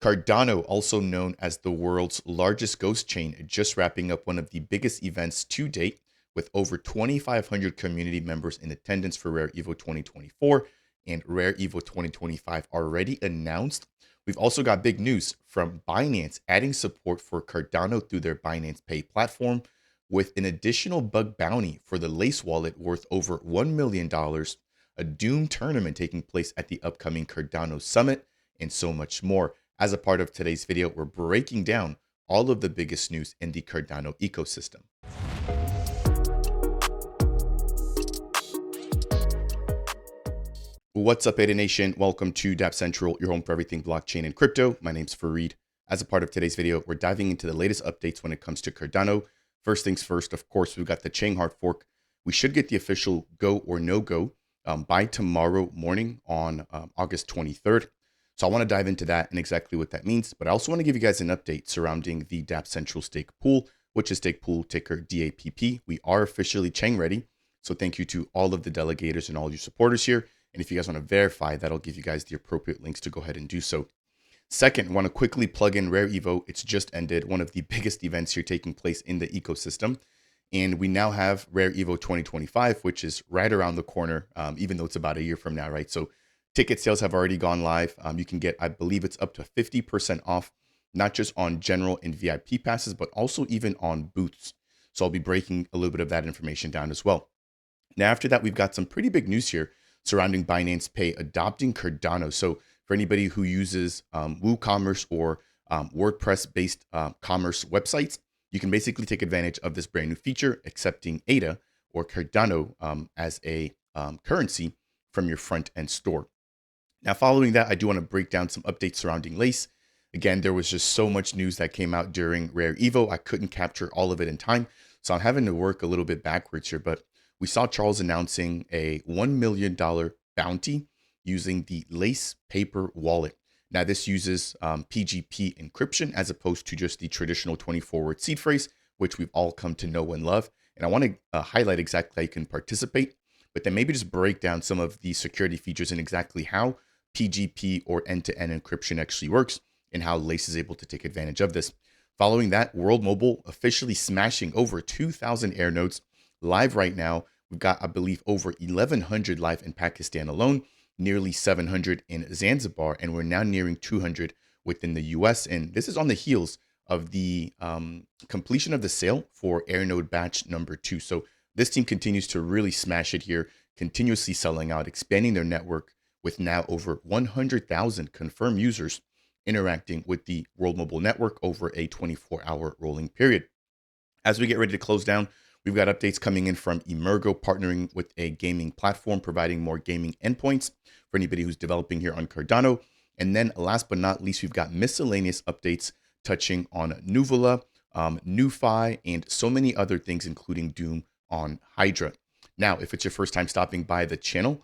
Cardano, also known as the world's largest ghost chain, just wrapping up one of the biggest events to date with over 2,500 community members in attendance for RareEvo 2024 and RareEvo 2025 already announced. We've also got big news from Binance adding support for Cardano through their Binance Pay platform with an additional bug bounty for the Lace wallet worth over $1 million, a Doom tournament taking place at the upcoming Cardano Summit, and so much more. As a part of today's video, we're breaking down all of the biggest news in the Cardano ecosystem. What's up, Ada Nation? Welcome to Dapp Central, your home for everything blockchain and crypto. My name's Fareed. As a part of today's video, we're diving into the latest updates when it comes to Cardano. First things first, of course, we've got the Chang Hardfork. We should get the official go or no go by tomorrow morning on August 23rd. So I want to dive into that and exactly what that means. But I also want to give you guys an update surrounding the Dapp Central stake pool, which is stake pool ticker DAPP. We are officially Chang ready. So thank you to all of the delegators and all your supporters here. And if you guys want to verify, that'll give you guys the appropriate links to go ahead and do so. Second, I want to quickly plug in RareEvo. It's just ended, one of the biggest events here taking place in the ecosystem. And we now have RareEvo 2025, which is right around the corner, even though it's about a year from now, right? So ticket sales have already gone live. You can get, I believe it's up to 50% off, not just on general and VIP passes, but also even on booths. So I'll be breaking a little bit of that information down as well. Now, after that, we've got some pretty big news here surrounding Binance Pay adopting Cardano. So for anybody who uses WooCommerce or WordPress-based commerce websites, you can basically take advantage of this brand new feature, accepting ADA or Cardano as a currency from your front end store. Now, following that, I do want to break down some updates surrounding Lace. Again, there was just so much news that came out during RareEvo. I couldn't capture all of it in time, so I'm having to work a little bit backwards here. But we saw Charles announcing a $1 million bounty using the Lace paper wallet. Now, this uses PGP encryption as opposed to just the traditional 24-word seed phrase, which we've all come to know and love. And I want to highlight exactly how you can participate, but then maybe just break down some of the security features and exactly how PGP or end-to-end encryption actually works and how Lace is able to take advantage of this. Following that, World Mobile officially smashing over 2,000 air nodes live right now. We've got, I believe, over 1,100 live in Pakistan alone, nearly 700 in Zanzibar, and we're now nearing 200 within the US. And this is on the heels of the completion of the sale for Airnode batch number 2. So this team continues to really smash it here, continuously selling out, expanding their network with now over 100,000 confirmed users interacting with the World Mobile Network over a 24-hour rolling period. As we get ready to close down, we've got updates coming in from Emurgo, partnering with a gaming platform, providing more gaming endpoints for anybody who's developing here on Cardano. And then last but not least, we've got miscellaneous updates touching on Nuvola, NuFi, and so many other things, including Doom on Hydra. Now, if it's your first time stopping by the channel,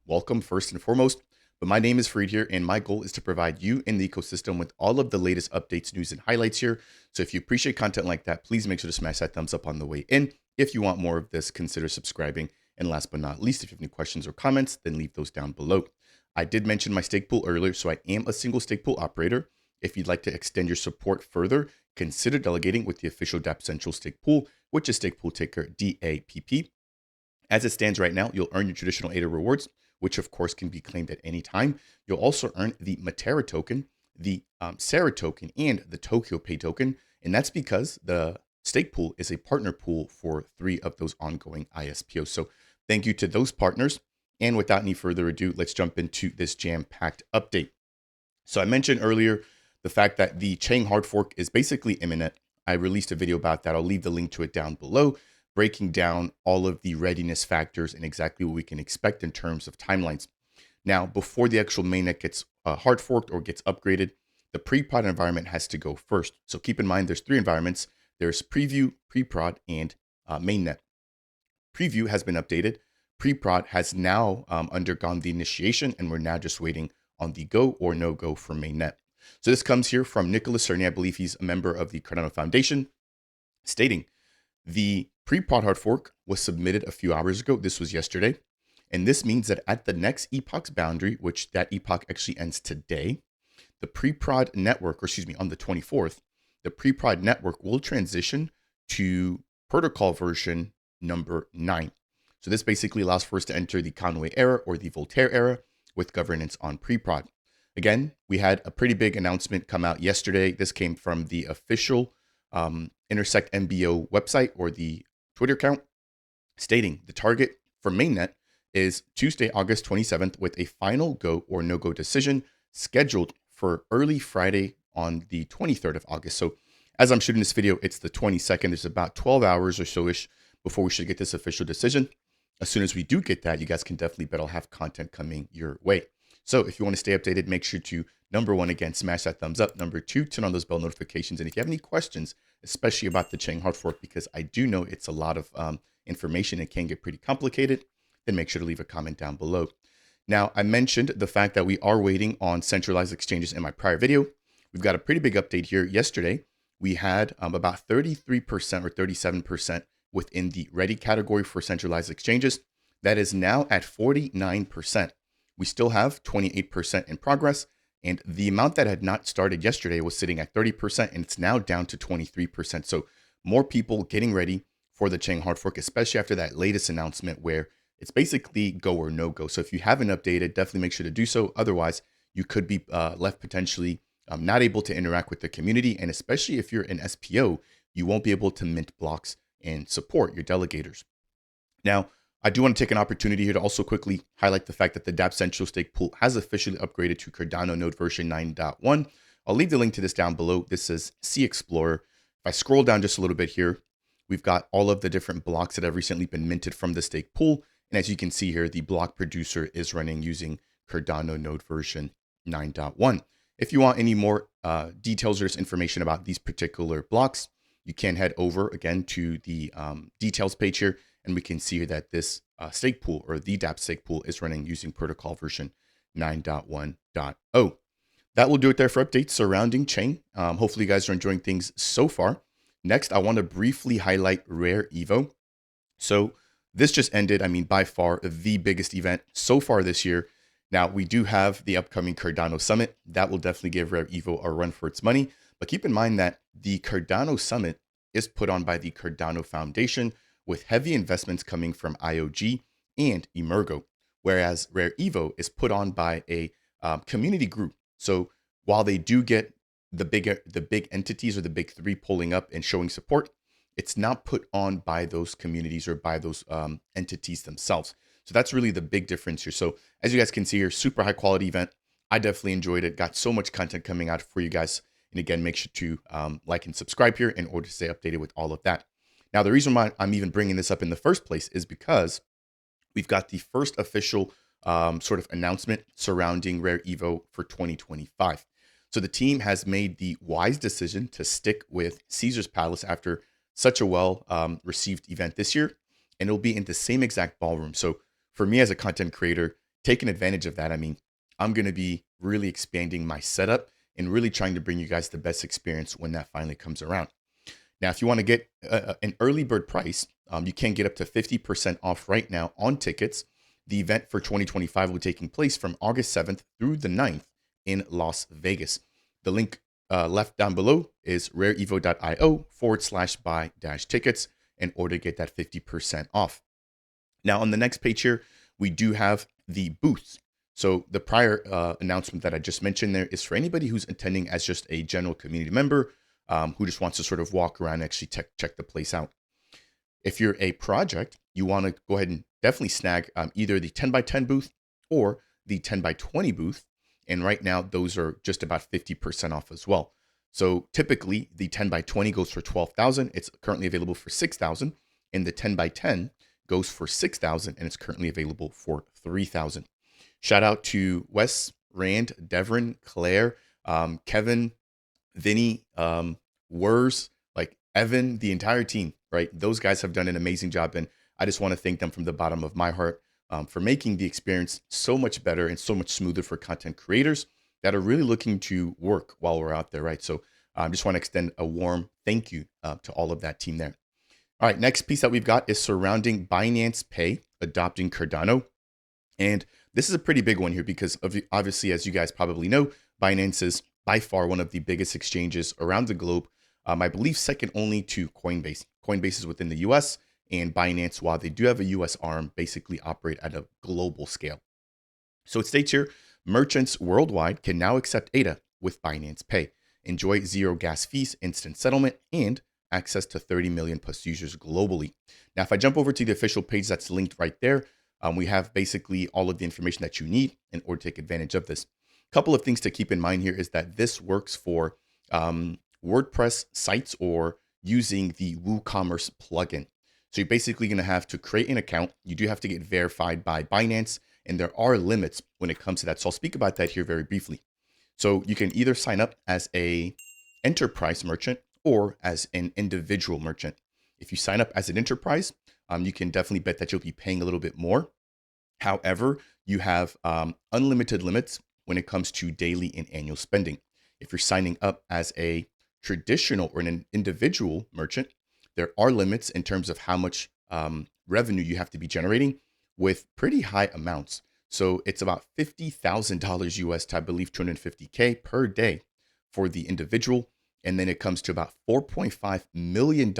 welcome first and foremost. But my name is Fareed here, and my goal is to provide you in the ecosystem with all of the latest updates, news, and highlights here. So if you appreciate content like that, please make sure to smash that thumbs up on the way in. If you want more of this, consider subscribing. And last but not least, if you have any questions or comments, then leave those down below. I did mention my stake pool earlier, so I am a single stake pool operator. If you'd like to extend your support further, consider delegating with the official Dapp Central stake pool, which is stake pool ticker DAPP. As it stands right now, you'll earn your traditional ADA rewards, which of course can be claimed at any time. You'll also earn the Matera token, the Sarah token, and the Tokyo Pay token. And that's because the stake pool is a partner pool for 3 of those ongoing ISPOs. So thank you to those partners. And without any further ado, let's jump into this jam-packed update. So I mentioned earlier the fact that the Chang Hardfork is basically imminent. I released a video about that. I'll leave the link to it down below, breaking down all of the readiness factors and exactly what we can expect in terms of timelines. Now, before the actual mainnet gets hard forked or gets upgraded, the pre-prod environment has to go first. So keep in mind, there's 3 environments. There's preview, pre-prod, and mainnet. Preview has been updated. Pre-prod has now undergone the initiation, and we're now just waiting on the go or no go for mainnet. So this comes here from Nicholas Cerny. I believe he's a member of the Cardano Foundation, stating the pre-prod hard fork was submitted a few hours ago. This was yesterday. And this means that at the next epoch's boundary, which that epoch actually ends today, the pre-prod network, or excuse me, on the 24th, the pre-prod network will transition to protocol version number 9. So this basically allows for us to enter the Conway era or the Voltaire era with governance on pre-prod. Again, we had a pretty big announcement come out yesterday. This came from the official Intersect MBO website or the Twitter account, stating the target for mainnet is Tuesday, August 27th, with a final go or no-go decision scheduled for early Friday on the 23rd of August. So as I'm shooting this video, it's the 22nd. It's about 12 hours or so-ish before we should get this official decision. As soon as we do get that, you guys can definitely bet I'll have content coming your way. So if you want to stay updated, make sure to, number one, again, smash that thumbs up. Number two, turn on those bell notifications. And if you have any questions, especially about the Chang Hardfork, because I do know it's a lot of information, it can get pretty complicated, then make sure to leave a comment down below. Now, I mentioned the fact that we are waiting on centralized exchanges in my prior video. We've got a pretty big update here. Yesterday, we had about 33% or 37% within the ready category for centralized exchanges. That is now at 49%. We still have 28% in progress, and the amount that had not started yesterday was sitting at 30%, and it's now down to 23%. So more people getting ready for the Chang Hardfork, especially after that latest announcement where it's basically go or no go. So if you haven't updated, definitely make sure to do so. Otherwise, you could be left potentially not able to interact with the community. And especially if you're an SPO, you won't be able to mint blocks and support your delegators. Now, I do want to take an opportunity here to also quickly highlight the fact that the Dapp Stakepool has officially upgraded to Cardano node version 9.1. I'll leave the link to this down below. This is Sea Explorer. If I scroll down just a little bit here, we've got all of the different blocks that have recently been minted from the stake pool. And as you can see here, the block producer is running using Cardano node version 9.1. If you want any more details or information about these particular blocks, you can head over again to the details page here, and we can see here that this stake pool, or the Dapp Stakepool, is running using protocol version 9.1.0. That will do it there for updates surrounding Chang. Hopefully you guys are enjoying things so far. Next, I want to briefly highlight RareEvo. So this just ended, I mean, by far the biggest event so far this year. Now, we do have the upcoming Cardano Summit. That will definitely give RareEvo a run for its money. But keep in mind that the Cardano Summit is put on by the Cardano Foundation, with heavy investments coming from IOG and Emurgo, whereas RareEvo is put on by a community group. So while they do get the big entities or the big three pulling up and showing support, it's not put on by those communities or by those entities themselves. So that's really the big difference here. So as you guys can see here, super high quality event. I definitely enjoyed it. Got so much content coming out for you guys. And again, make sure to like and subscribe here in order to stay updated with all of that. Now, the reason why I'm even bringing this up in the first place is because we've got the first official sort of announcement surrounding RareEvo for 2025. So the team has made the wise decision to stick with Caesar's Palace after such a well received event this year, and it'll be in the same exact ballroom. So for me as a content creator, taking advantage of that, I mean, I'm going to be really expanding my setup and really trying to bring you guys the best experience when that finally comes around. Now, if you want to get an early bird price, you can get up to 50% off right now on tickets. The event for 2025 will be taking place from August 7th through the 9th in Las Vegas. The link left down below is rareevo.io/buy-tickets in order to get that 50% off. Now, on the next page here, we do have the booths. So the prior announcement that I just mentioned there is for anybody who's attending as just a general community member, who just wants to sort of walk around and actually check the place out. If you're a project, you want to go ahead and definitely snag either the 10x10 booth or the 10x20 booth. And right now, those are just about 50% off as well. So typically, the 10x20 goes for $12,000. It's currently available for $6,000. And the 10x10 goes for $6,000, and it's currently available for $3,000. Shout out to Wes, Rand, Devrin, Claire, Kevin, Vinny, Wurs, like Evan, the entire team, right? Those guys have done an amazing job. And I just want to thank them from the bottom of my heart for making the experience so much better and so much smoother for content creators that are really looking to work while we're out there, right? So I just want to extend a warm thank you to all of that team there. All right, next piece that we've got is surrounding Binance Pay adopting Cardano. And this is a pretty big one here because obviously, as you guys probably know, Binance is by far one of the biggest exchanges around the globe. I believe second only to Coinbase. Coinbase is within the US, and Binance, while they do have a US arm, basically operate at a global scale. So it states here, merchants worldwide can now accept ADA with Binance Pay, enjoy zero gas fees, instant settlement, and access to 30 million plus users globally. Now, if I jump over to the official page that's linked right there, we have basically all of the information that you need in order to take advantage of this. A couple of things to keep in mind here is that this works for WordPress sites or using the WooCommerce plugin. So you're basically going to have to create an account. You do have to get verified by Binance, and there are limits when it comes to that. So I'll speak about that here very briefly. So you can either sign up as an enterprise merchant or as an individual merchant. If you sign up as an enterprise, you can definitely bet that you'll be paying a little bit more. However, you have unlimited limits when it comes to daily and annual spending. If you're signing up as a traditional or an individual merchant, there are limits in terms of how much revenue you have to be generating with pretty high amounts. So it's about $50,000 US to, I believe, $250K per day for the individual. And then it comes to about $4.5 million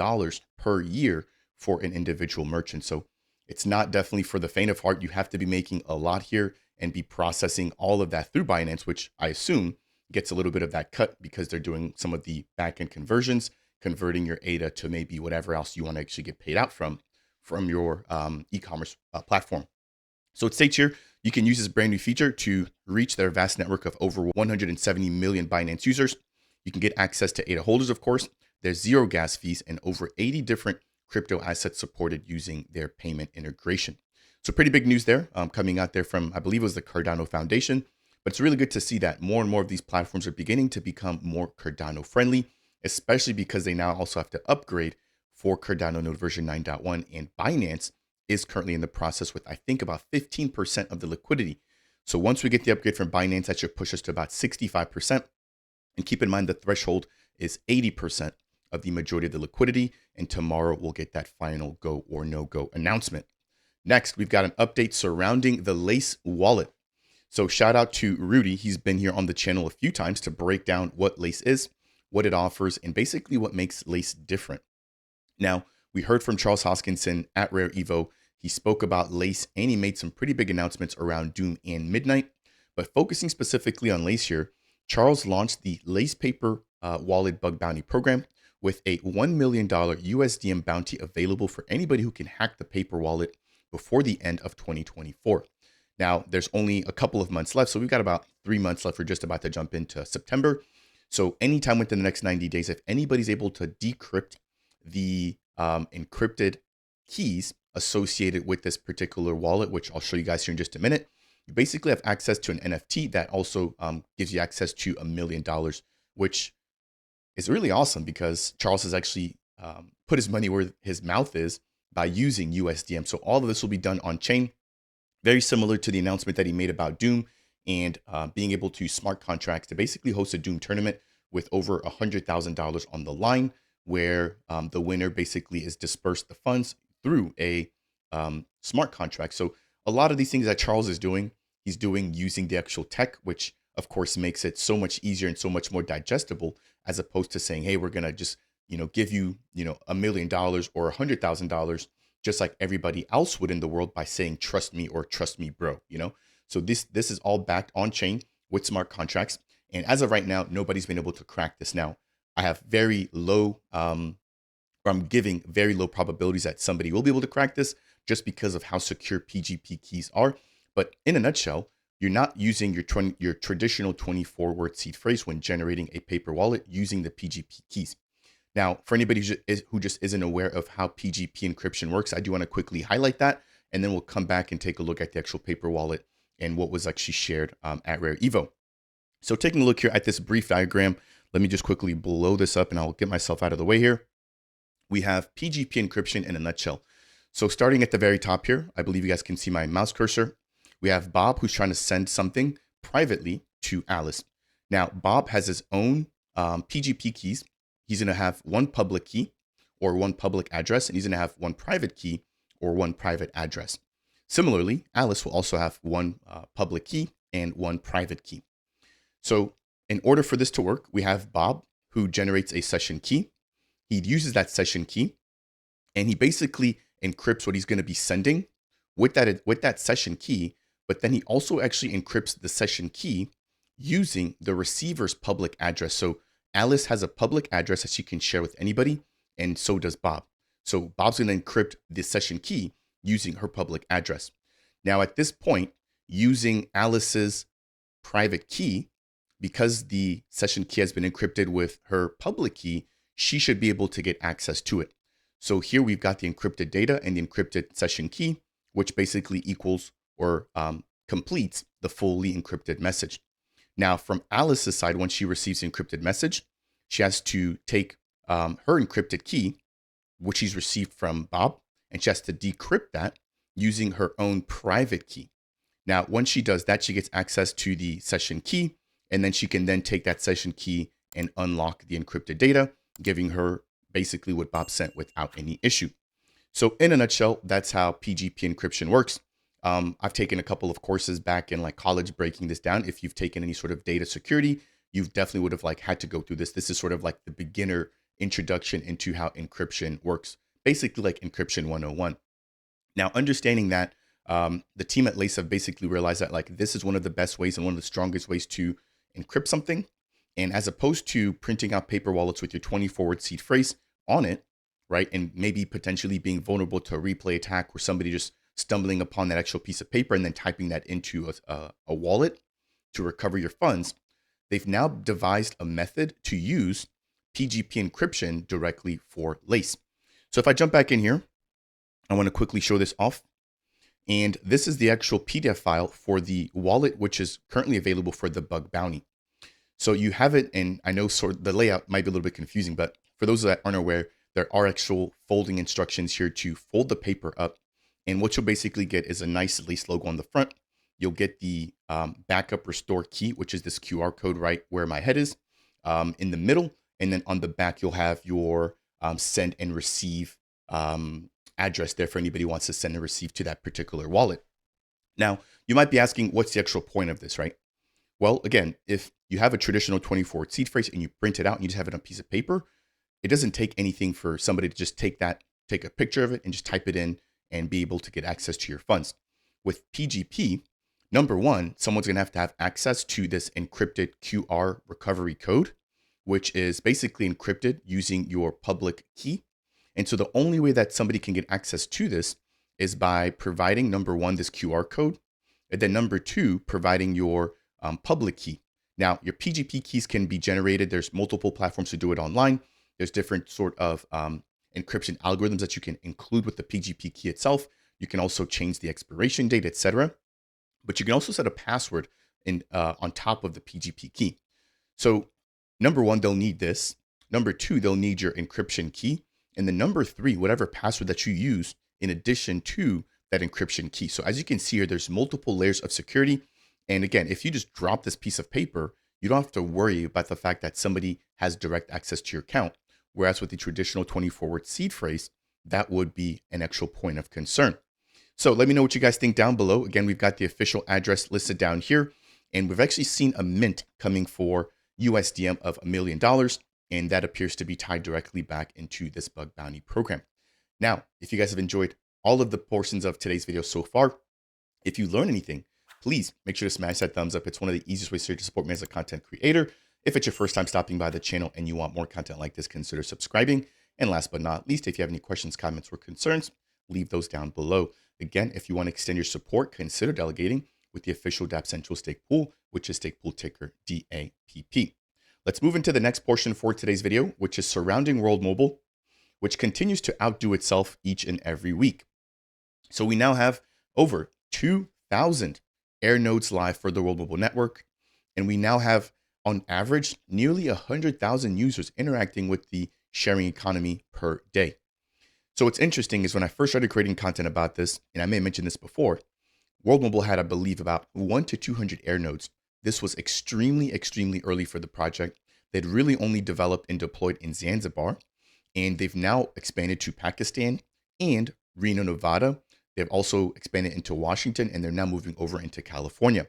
per year for an individual merchant. So it's not definitely for the faint of heart. You have to be making a lot here and be processing all of that through Binance, which I assume gets a little bit of that cut because they're doing some of the backend conversions, converting your ADA to maybe whatever else you want to actually get paid out from your e-commerce platform. So it states here, you can use this brand new feature to reach their vast network of over 170 million Binance users. You can get access to ADA holders, of course. There's zero gas fees and over 80 different crypto assets supported using their payment integration. So pretty big news there coming out there from, I believe it was the Cardano Foundation. But it's really good to see that more and more of these platforms are beginning to become more Cardano friendly, especially because they now also have to upgrade for Cardano node version 9.1, and Binance is currently in the process with, I think, about 15% of the liquidity. So once we get the upgrade from Binance, that should push us to about 65%. And keep in mind, the threshold is 80% of the majority of the liquidity. And tomorrow we'll get that final go or no go announcement. Next, we've got an update surrounding the Lace wallet. So shout out to Rudy. He's been here on the channel a few times to break down what Lace is, what it offers, and basically what makes Lace different. Now, we heard from Charles Hoskinson at RareEvo. He spoke about Lace and he made some pretty big announcements around Doom and Midnight. But focusing specifically on Lace here, Charles launched the Lace Paper Wallet Bug Bounty program with a $1 million USDM bounty available for anybody who can hack the paper wallet before the end of 2024. Now, there's only a couple of months left, so we've got about 3 months left. We're just about to jump into September. So anytime within the next 90 days, if anybody's able to decrypt the encrypted keys associated with this particular wallet, which I'll show you guys here in just a minute, you basically have access to an NFT that also gives you access to $1 million, which is really awesome because Charles has actually put his money where his mouth is by using USDM. So all of this will be done on chain, very similar to the announcement that he made about Doom and being able to smart contracts to basically host a Doom tournament with over $100,000 on the line, where the winner basically is dispersed the funds through a smart contract. So a lot of these things that Charles is doing, he's doing using the actual tech, which of course makes it so much easier and so much more digestible, as opposed to saying, hey, we're going to just, give you, $1 million or $100,000, just like everybody else would in the world by saying, trust me or trust me, bro, So this is all backed on chain with smart contracts. And as of right now, nobody's been able to crack this. Now, I have very low, or I'm giving very low probabilities that somebody will be able to crack this just because of how secure PGP keys are. But in a nutshell, you're not using your traditional 24-word seed phrase when generating a paper wallet using the PGP keys. Now, for anybody who just isn't aware of how PGP encryption works, I do want to quickly highlight that, and then we'll come back and take a look at the actual paper wallet and what was actually shared at RareEvo. So taking a look here at this brief diagram, let me just quickly blow this up and I'll get myself out of the way here. We have PGP encryption in a nutshell. So starting at the very top here, I believe you guys can see my mouse cursor. We have Bob, who's trying to send something privately to Alice. Now, Bob has his own PGP keys. He's going to have one public key or one public address, and he's going to have one private key or one private address. Similarly, Alice will also have one public key and one private key. So In order for this to work, we have Bob, who generates a session key. He uses that session key, and he basically encrypts what he's going to be sending with that session key. But then he also actually encrypts the session key using the receiver's public address. So Alice has a public address that she can share with anybody, and so does Bob. So Bob's going to encrypt the session key using her public address. Now, at this point, using Alice's private key, because the session key has been encrypted with her public key, she should be able to get access to it. So here we've got the encrypted data and the encrypted session key, which basically equals or completes the fully encrypted message. Now, from Alice's side, once she receives the encrypted message, she has to take her encrypted key, which she's received from Bob, and she has to decrypt that using her own private key. Now, once she does that, she gets access to the session key, and then she can then take that session key and unlock the encrypted data, giving her basically what Bob sent without any issue. So in a nutshell, that's how PGP encryption works. I've taken a couple of courses back in like college breaking this down. If you've taken any sort of data security, you definitely would have like had to go through this. This is sort of like the beginner introduction into how encryption works, basically like encryption 101. Now, understanding that, the team at Lace have basically realized that like this is one of the best ways and one of the strongest ways to encrypt something. And as opposed to printing out paper wallets with your 20-forward seed phrase on it, right, and maybe potentially being vulnerable to a replay attack or somebody just stumbling upon that actual piece of paper and then typing that into a wallet to recover your funds, they've now devised a method to use PGP encryption directly for Lace. So if I jump back in here, I want to quickly show this off. And this is the actual PDF file for the wallet, which is currently available for the bug bounty. So you have it, and I know sort of the layout might be a little bit confusing, but for those that aren't aware, there are actual folding instructions here to fold the paper up. And what you'll basically get is a nice Lace logo on the front. You'll get the backup restore key, which is this QR code right where my head is, in the middle. And then on the back, you'll have your send and receive address there for anybody who wants to send and receive to that particular wallet. Now, you might be asking, what's the actual point of this, right? Well, again, if you have a traditional 24 seed phrase and you print it out and you just have it on a piece of paper, it doesn't take anything for somebody to just take a picture of it and just type it in and be able to get access to your funds. With PGP, number one, someone's going to have access to this encrypted QR recovery code, which is basically encrypted using your public key. And so the only way that somebody can get access to this is by providing, number one, this QR code, and then number two, providing your public key. Now, your PGP keys can be generated. There's multiple platforms to do it online. There's different sort of encryption algorithms that you can include with the PGP key itself. You can also change the expiration date, etc. But you can also set a password on top of the PGP key. So number one, they'll need this. Number two, they'll need your encryption key. And then number three, whatever password that you use in addition to that encryption key. So as you can see here, there's multiple layers of security. And again, if you just drop this piece of paper, you don't have to worry about the fact that somebody has direct access to your account. Whereas with the traditional 24-word seed phrase, that would be an actual point of concern. So let me know what you guys think down below. Again, we've got the official address listed down here, and we've actually seen a mint coming for USDM of $1 million, and that appears to be tied directly back into this bug bounty program. Now, if you guys have enjoyed all of the portions of today's video so far, if you learn anything, please make sure to smash that thumbs up. It's one of the easiest ways to support me as a content creator. If it's your first time stopping by the channel and you want more content like this, consider subscribing. And last but not least, if you have any questions, comments, or concerns, leave those down below. Again, if you want to extend your support, consider delegating with the official Dapp Central Stake Pool, which is stake pool ticker DAPP. Let's move into the next portion for today's video, which is surrounding World Mobile, which continues to outdo itself each and every week. So we now have over 2,000 air nodes live for the World Mobile Network, and we now have, on average, nearly 100,000 users interacting with the sharing economy per day. So what's interesting is when I first started creating content about this, and I may have mentioned this before, World Mobile had, I believe, about 1 to 200 air nodes. This was extremely, extremely early for the project. They'd really only developed and deployed in Zanzibar, and they've now expanded to Pakistan and Reno, Nevada. They've also expanded into Washington, and they're now moving over into California.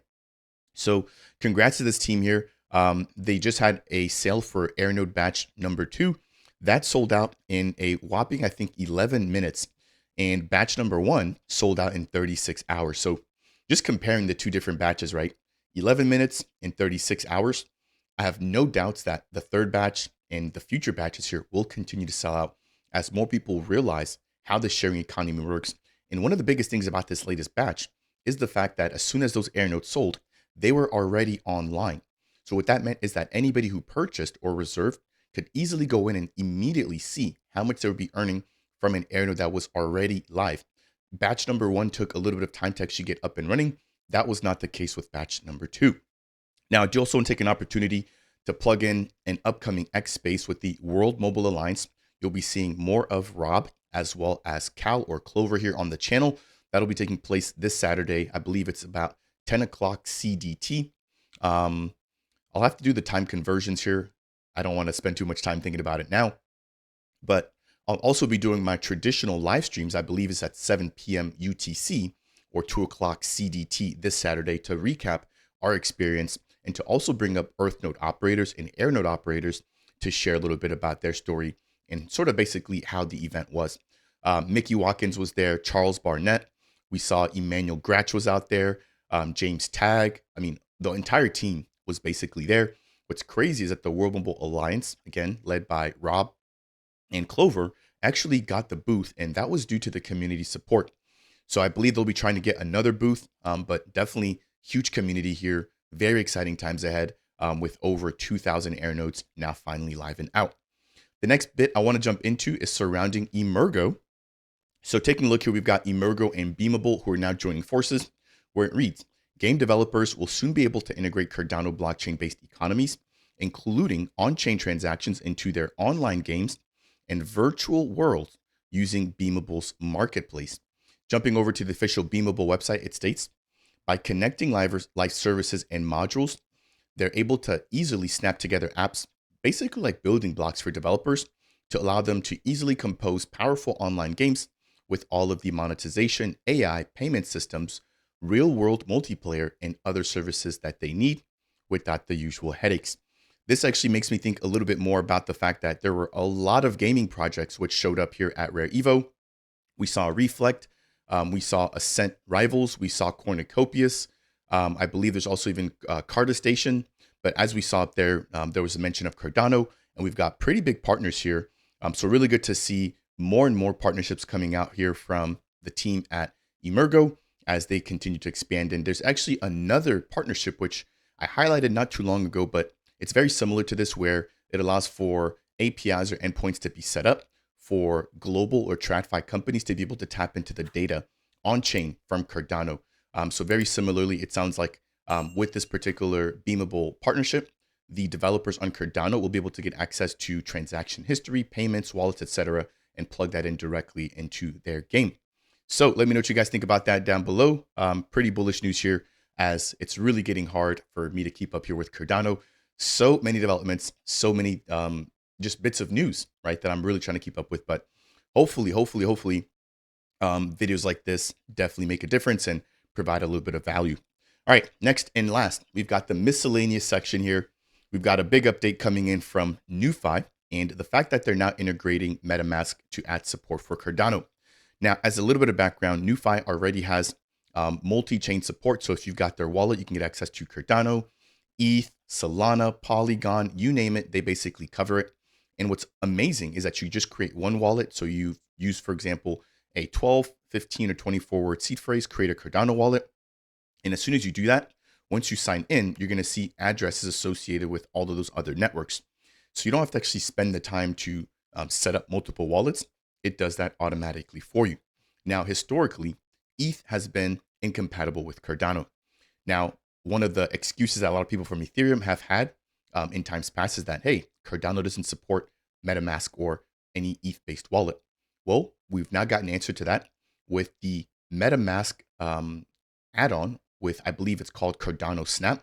So congrats to this team here. They just had a sale for Airnode batch number 2. That sold out in a whopping, I think, 11 minutes. And batch number 1 sold out in 36 hours. So just comparing the two different batches, right? 11 minutes and 36 hours. I have no doubts that the third batch and the future batches here will continue to sell out as more people realize how the sharing economy works. And one of the biggest things about this latest batch is the fact that as soon as those Airnodes sold, they were already online. So what that meant is that anybody who purchased or reserved could easily go in and immediately see how much they would be earning from an Airnode that was already live. Batch number 1 took a little bit of time to actually get up and running. That was not the case with batch number 2. Now, I do also want to take an opportunity to plug in an upcoming X space with the World Mobile Alliance. You'll be seeing more of Rob as well as Cal or Clover here on the channel. That'll be taking place this Saturday. I believe it's about 10 o'clock CDT. I'll have to do the time conversions here. I don't want to spend too much time thinking about it now. But I'll also be doing my traditional live streams. I believe it's at 7 p.m. UTC or 2 o'clock CDT this Saturday to recap our experience and to also bring up EarthNode operators and AirNode operators to share a little bit about their story and sort of basically how the event was. Mickey Watkins was there, Charles Barnett. We saw Emmanuel Gratch was out there, James Tagg. I mean, the entire team was basically there. What's crazy is that the World Mobile Alliance, again, led by Rob and Clover, actually got the booth, and that was due to the community support. So I believe they'll be trying to get another booth, but definitely huge community here. Very exciting times ahead with over 2,000 Airnodes now finally live and out. The next bit I want to jump into is surrounding Emurgo. So taking a look here, we've got Emurgo and Beamable who are now joining forces, where it reads, game developers will soon be able to integrate Cardano blockchain-based economies, including on-chain transactions into their online games and virtual worlds using Beamable's marketplace. Jumping over to the official Beamable website, it states, by connecting live services and modules, they're able to easily snap together apps, basically like building blocks for developers, to allow them to easily compose powerful online games with all of the monetization, AI, payment systems, real-world multiplayer, and other services that they need without the usual headaches. This actually makes me think a little bit more about the fact that there were a lot of gaming projects which showed up here at RareEvo. We saw Reflect, we saw Ascent Rivals, we saw Cornucopias. I believe there's also even Carta Station. But as we saw up there, there was a mention of Cardano, and we've got pretty big partners here. So really good to see more and more partnerships coming out here from the team at Emurgo as they continue to expand. And there's actually another partnership which I highlighted not too long ago, but it's very similar to this, where it allows for APIs or endpoints to be set up for global or TradFi companies to be able to tap into the data on chain from Cardano. So very similarly, it sounds like with this particular Beamable partnership, the developers on Cardano will be able to get access to transaction history, payments, wallets, etc., and plug that in directly into their game. So let me know what you guys think about that down below. Pretty bullish news here, as it's really getting hard for me to keep up here with Cardano. So many developments, so many just bits of news, right, that I'm really trying to keep up with. But hopefully, videos like this definitely make a difference and provide a little bit of value. All right, next and last, we've got the miscellaneous section here. We've got a big update coming in from NuFi and the fact that they're now integrating MetaMask to add support for Cardano. Now, as a little bit of background, NuFi already has multi-chain support. So if you've got their wallet, you can get access to Cardano, ETH, Solana, Polygon, you name it, they basically cover it. And what's amazing is that you just create one wallet. So you use, for example, a 12, 15, or 24 word seed phrase, create a Cardano wallet. And as soon as you do that, once you sign in, you're going to see addresses associated with all of those other networks. So you don't have to actually spend the time to set up multiple wallets. It does that automatically for you. Now, historically, ETH has been incompatible with Cardano. Now, one of the excuses that a lot of people from Ethereum have had in times past is that, hey, Cardano doesn't support MetaMask or any ETH-based wallet. Well, we've now got an answer to that with the MetaMask add-on with, I believe it's called Cardano Snap,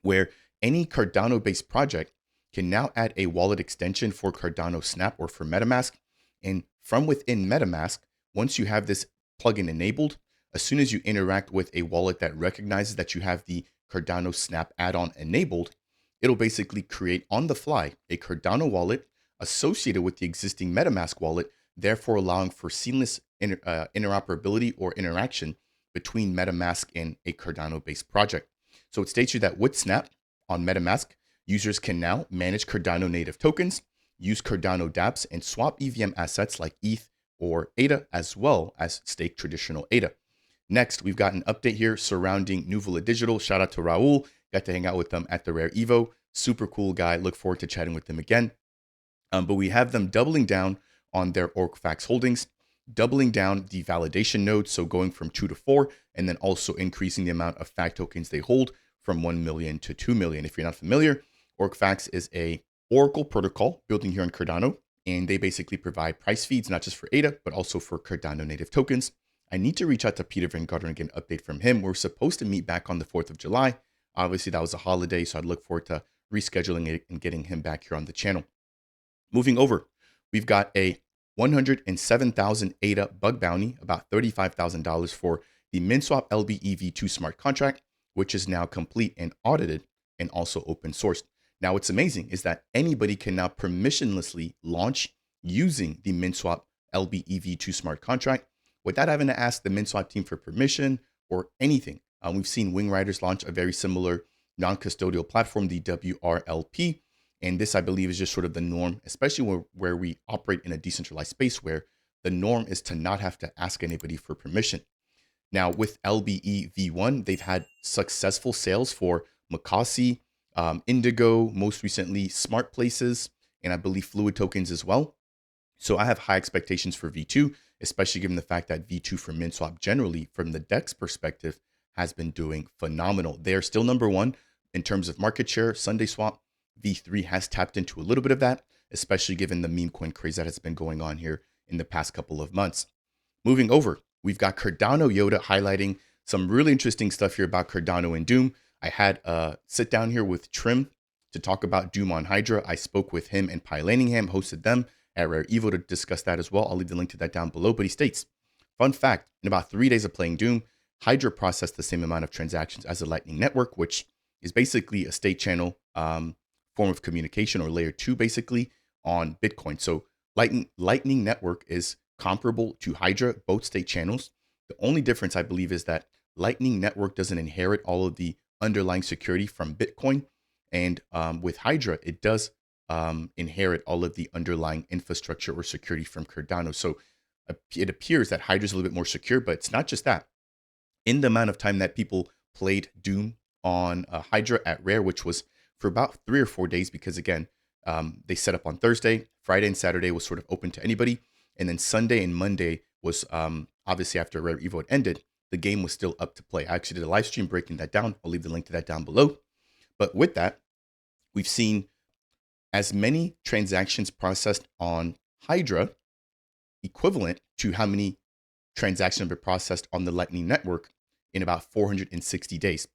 where any Cardano-based project can now add a wallet extension for Cardano Snap or for MetaMask. And from within MetaMask, once you have this plugin enabled, as soon as you interact with a wallet that recognizes that you have the Cardano Snap add-on enabled, it'll basically create on the fly a Cardano wallet associated with the existing MetaMask wallet, therefore allowing for seamless interoperability or interaction between MetaMask and a Cardano-based project. So it states here that with Snap on MetaMask, users can now manage Cardano native tokens, use Cardano dApps, and swap EVM assets like ETH or ADA, as well as stake traditional ADA. Next, we've got an update here surrounding Nuvola Digital. Shout out to Raul. Got to hang out with them at the RareEvo. Super cool guy. Look forward to chatting with them again. But we have them doubling down on their OrcFax holdings, doubling down the validation nodes, so going from 2 to 4, and then also increasing the amount of FAC tokens they hold from 1 million to 2 million. If you're not familiar, OrcFax is a Oracle protocol building here on Cardano, and they basically provide price feeds, not just for ADA, but also for Cardano native tokens. I need to reach out to Peter Van Gardner and get an update from him. We're supposed to meet back on the 4th of July. Obviously, that was a holiday, so I'd look forward to rescheduling it and getting him back here on the channel. Moving over, we've got a 107,000 ADA bug bounty, about $35,000 for the Minswap LBEV2 smart contract, which is now complete and audited and also open sourced. Now, what's amazing is that anybody can now permissionlessly launch using the Minswap LBEV2 smart contract without having to ask the Minswap team for permission or anything. We've seen Wing Riders launch a very similar non-custodial platform, the WRLP. And this, I believe, is just sort of the norm, especially where we operate in a decentralized space where the norm is to not have to ask anybody for permission. Now, with LBE V1, they've had successful sales for Makasi, Indigo, most recently Smart Places, and I believe Fluid tokens as well. So I have high expectations for V2, especially given the fact that V2 for Minswap generally, from the DEX perspective, has been doing phenomenal. They are still number one in terms of market share. Sunday Swap V3 has tapped into a little bit of that, especially given the meme coin craze that has been going on here in the past couple of months. Moving over, we've got Cardano Yoda highlighting some really interesting stuff here about Cardano and Doom. I had a sit down here with Trim to talk about Doom on Hydra. I spoke with him and Pi Laningham, hosted them at RareEvo to discuss that as well. I'll leave the link to that down below. But he states, fun fact, in about 3 days of playing Doom, Hydra processed the same amount of transactions as the Lightning Network, which is basically a state channel form of communication, or layer 2 basically on Bitcoin. So Lightning Network is comparable to Hydra, both state channels. The only difference, I believe, is that Lightning Network doesn't inherit all of the underlying security from Bitcoin. And with Hydra, it does inherit all of the underlying infrastructure or security from Cardano. So it appears that Hydra is a little bit more secure, but it's not just that. In the amount of time that people played Doom on Hydra at Rare, which was for about 3 or 4 days, because again, they set up on Thursday, Friday and Saturday was sort of open to anybody. And then Sunday and Monday was obviously after RareEvo had ended, the game was still up to play. I actually did a live stream breaking that down. I'll leave the link to that down below. But with that, we've seen as many transactions processed on Hydra equivalent to how many transactions have been processed on the Lightning Network in about 460 days.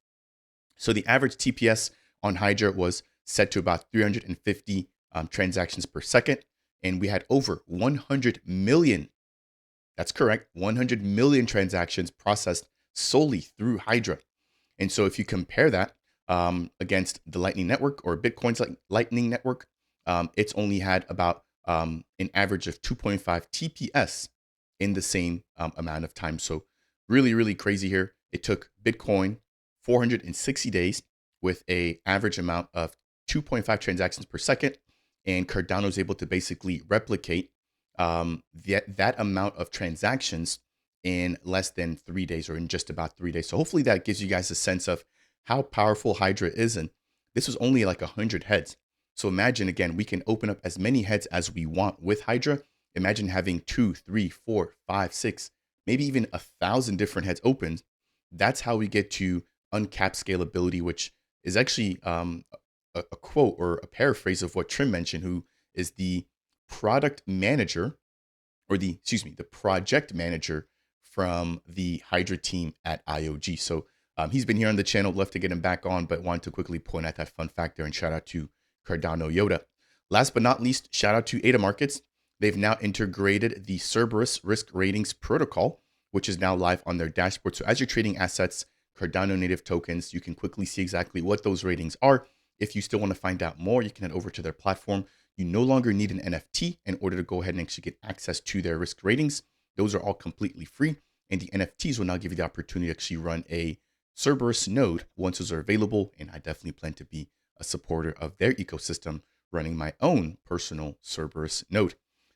So the average TPS on Hydra was set to about 350 transactions per second. And we had over 100 million, that's correct, 100 million transactions processed solely through Hydra. And so if you compare that against the Lightning Network or Bitcoin's Lightning Network, it's only had about an average of 2.5 TPS in the same amount of time. So really, really crazy here. It took Bitcoin 460 days with an average amount of 2.5 transactions per second. And Cardano is able to basically replicate that amount of transactions in less than 3 days, or in just about 3 days. So hopefully that gives you guys a sense of how powerful Hydra is. And this was only like 100 heads. So imagine, again, we can open up as many heads as we want with Hydra. Imagine having 2, 3, 4, 5, 6, maybe even 1,000 different heads opened. That's how we get to uncapped scalability, which is actually a quote or a paraphrase of what Trim mentioned, who is the product manager, or the project manager from the Hydra team at IOG. So he's been here on the channel. Love to get him back on, but wanted to quickly point out that fun fact there, and shout out to Cardano Yoda. Last but not least, shout out to ADA Markets. They've now integrated the Xerberus risk ratings protocol, which is now live on their dashboard. So as you're trading assets, Cardano native tokens, you can quickly see exactly what those ratings are. If you still want to find out more, you can head over to their platform. You no longer need an NFT in order to go ahead and actually get access to their risk ratings. Those are all completely free. And the NFTs will now give you the opportunity to actually run a Xerberus node once those are available. And I definitely plan to be a supporter of their ecosystem, running my own personal Xerberus node.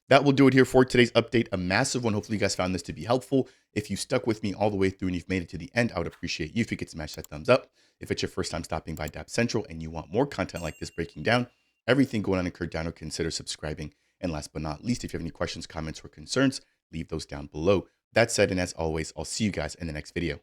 That will do it here for today's update, a massive one. Hopefully you guys found this to be helpful. If you stuck with me all the way through and you've made it to the end, I would appreciate you if you could smash that thumbs up. If it's your first time stopping by Dapp Central and you want more content like this breaking down everything going on in Cardano, consider subscribing. And last but not least, if you have any questions, comments, or concerns, leave those down below. That said, and as always, I'll see you guys in the next video.